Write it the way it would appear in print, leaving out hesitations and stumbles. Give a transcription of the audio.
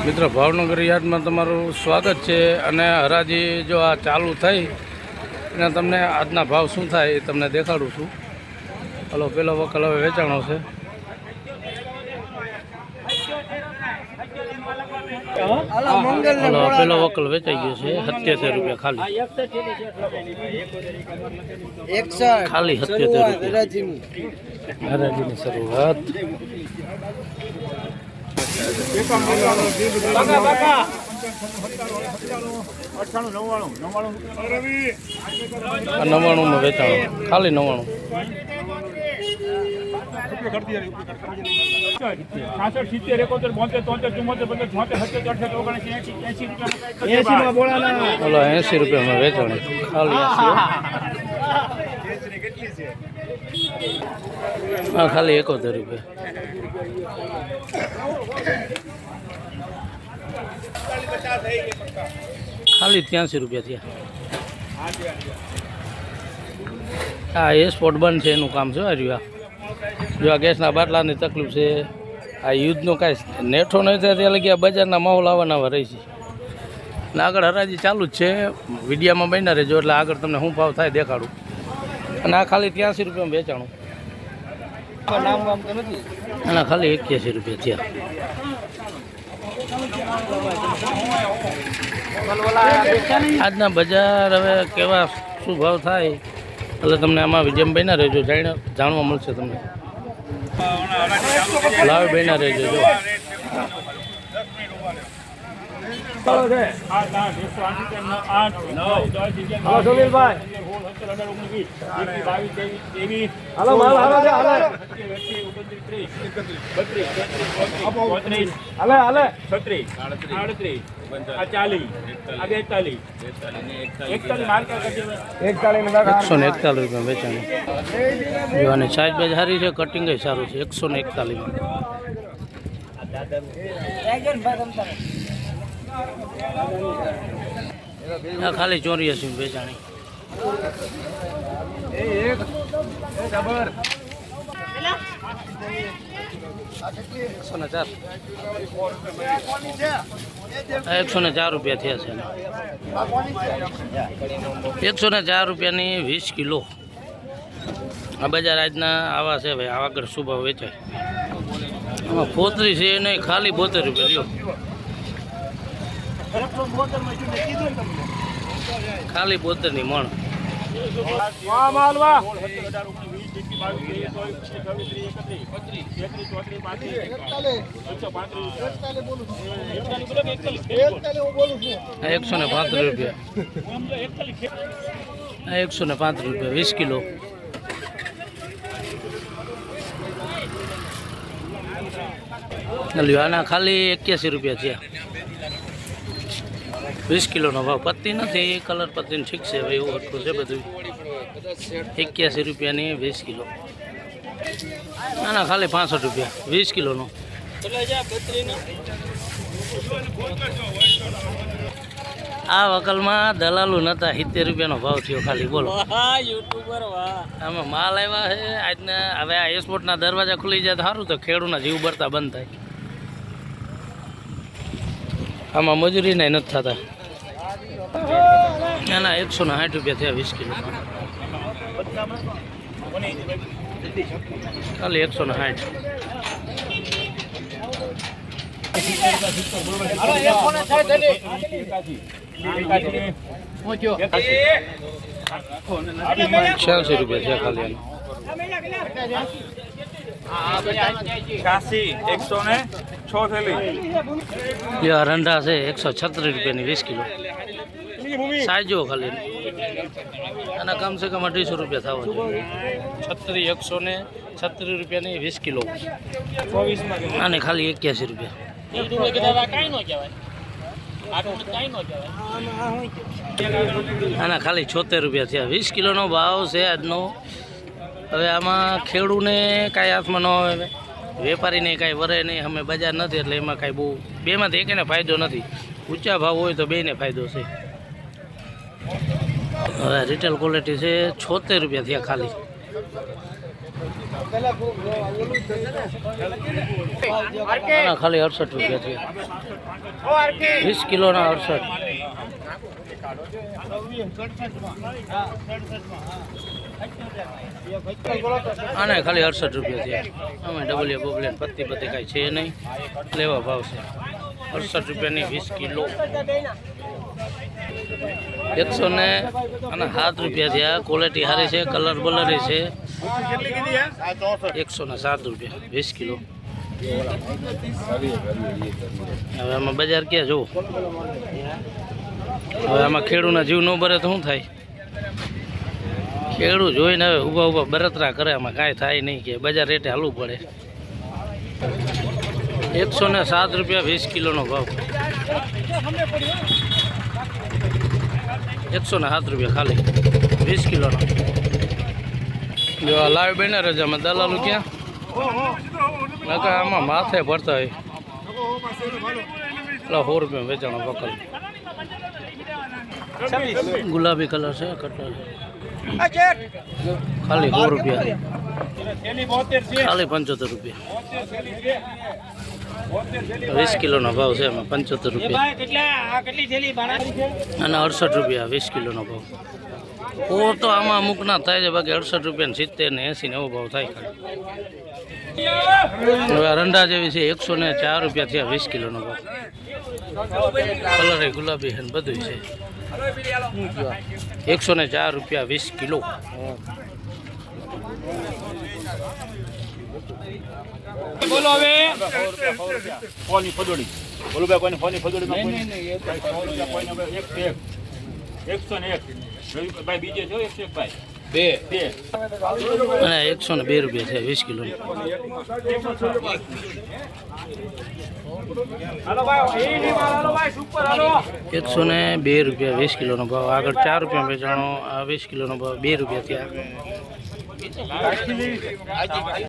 મિત્રો ભાવનગર યાર્ડમાં તમારું સ્વાગત છે અને હરાજી જો આ ચાલુ થઈ અને તમને આજના ભાવ શું થાય એ તમને દેખાડું છું. હલો, પેલો વકલ હવે વેચાણો છે. હલો, પેલો વકલ વેચાઈ ગયો છે 77 રૂપિયા ખાલી. ખાલી 77 રૂપિયા હરાજીની શરૂઆત. નવ્વાણું માં વેચાણું ખાલી 99. બોલો 80 રૂપિયામાં વેચાણું ખાલી 80. હા, ખાલી 71 રૂપિયા. ખાલી 83 રૂપિયા થયા. હા, એ સ્પોટ બંધ છે એનું કામ છે. રહ્યું જો આ ગેસના બાટલાની તકલીફ છે. આ યુદ્ધનો કાંઈ નેઠો નહીં થાય ત્યાં લગી આ બજારના માહોલ આવવાના રહી છે. ને આગળ હરાજી ચાલુ જ છે. વિડીયામાં બન્યા રહેજો એટલે આગળ તમને શું ભાવ થાય દેખાડું. અને આ ખાલી 83 રૂપિયામાં વેચાણું. અને ખાલી 81 રૂપિયા થયા. આજના બજાર હવે કેવા શું ભાવ થાય એટલે તમને આમાં વિડીયો બન્યા રહેજો, જાણવા મળશે તમને. લાવ બન્યા રહેજો. જો ₹141 વેચાણી. અને સાઈઝ બાઈઝ સારી છે, કટિંગ સારું છે. 141 ખાલી 84 વેચાણી. ₹104 રૂપિયા થયા છે. 104 રૂપિયાની 20 કિલો. આ બજાર આજના આવા છે ભાઈ. આગળ શું ભાવ વેચાય? આમાં પોતરી છે નહીં, ખાલી 72 રૂપિયા. ખાલી 72 ની મણ. ₹135 રૂપિયા. 135 રૂપિયા 20 કિલો. આના ખાલી 81 રૂપિયા થયા. 20 કિલોનો ભાવ. પત્તી નથી, કલર પત્તી ઠીક છે ભાઈ, એવું એટલું છે બધું. 81 રૂપિયાની 20 કિલો. ના ખાલી 65 રૂપિયા 20 કિલોનો. આ વકલમાં દલાલો નતા. 70 રૂપિયાનો ભાવ થયો ખાલી. બોલો, આમાં માલ આવ્યા છે આજના. હવે આ એસપોર્ટના દરવાજા ખુલી જાય તો સારું, તો ખેડૂતના જીવ બરતા બંધ થાય. આમાં મજૂરી નહીં નથી થતા. એના 160 રૂપિયા થયા 20 કિલો. ખાલી 160. ₹86 રૂપિયા થયા ખાલી. રંડા છે 136 રૂપિયાની 20 કિલો. સાઈઝ જુઓ ખાલી. અને કમસે કમ 250 રૂપિયા થવા જોઈએ. 136 રૂપિયાની 20 કિલો. અને ખાલી 81 રૂપિયા. આના ખાલી 76 રૂપિયા થયા. 20 કિલોનો ભાવ છે આજનો. હવે આમાં ખેડૂને કાંઈ હાથમાં ન આવે, વેપારીને કાંઈ વરે નહીં. અમે બજાર નથી એટલે એમાં કાંઈ બહુ બેમાંથી એકને ફાયદો નથી. ઊંચા ભાવ હોય તો બેને ફાયદો છે. હવે રિટેલ ક્વોલિટી છે 76 રૂપિયા થયા ખાલી. આના ખાલી 68 રૂપિયા છે 20 કિલોના 68. આને ખાલી 68 રૂપિયા છે. અમે ડબલિયા બોબલેન પત્તી કાંઈ છે નહીં, લેવા ભાવ છે 68 રૂપિયાની 20 કિલો. 107 રૂપિયા છે. આ ક્વોલિટી સારી છે, કલર બલર છે. 107 રૂપિયા 20 કિલો. હવે આમાં બજાર ક્યાં જવું? હવે આમાં ખેડૂતના જીવ ન ભરે તો શું થાય? ખેડૂત જોઈને હવે ઊભા બરતરા કરે, આમાં કાંઈ થાય નહીં, કે બજાર રેટે હાલવું પડે. 107 રૂપિયા 20 કિલોનો ભાવ. 107 રૂપિયા ખાલી 20 કિલોનો. જો આ લાઈવ બેનર જ આમાં દલાલું ક્યાં નકા આમાં માથે ભરતા હોય. 100 રૂપિયા વેચાણો પકડ. ગુલાબી કલર છે, કટર ખાલી 100 રૂપિયા, ખાલી 75 રૂપિયા. 20 કિલોનો ભાવ છે એમાં 75 રૂપિયા. અને 68 રૂપિયા 20 કિલોનો ભાવ. ઓ તો આમાં અમુક ના થાય છે, બાકી 68 રૂપિયા 70 ને 80 ને એવો ભાવ થાય. હવે રંડા જેવી છે 104 રૂપિયા થયા 20 કિલોનો ભાવ. કલર ગુલાબી છે બધું છે. 104 રૂપિયા 20 કિલો. બોલો હવે ફોની ફદોડી બોલો ભાઈ, કોઈની ફોની ફદોડીમાં કોઈને 101 ભાઈ બીજે છો 101 ભાઈ બે અને 102 રૂપિયા છે 20 કિલો. હાલો ભાઈ, એ ની માલ હાલો ભાઈ, સુપર હાલો. 102 રૂપિયા 20 કિલોનો ભાવ. આગળ 4 રૂપિયા વેચાણો. આ 20 કિલોનો ભાવ 2 રૂપિયા થયા.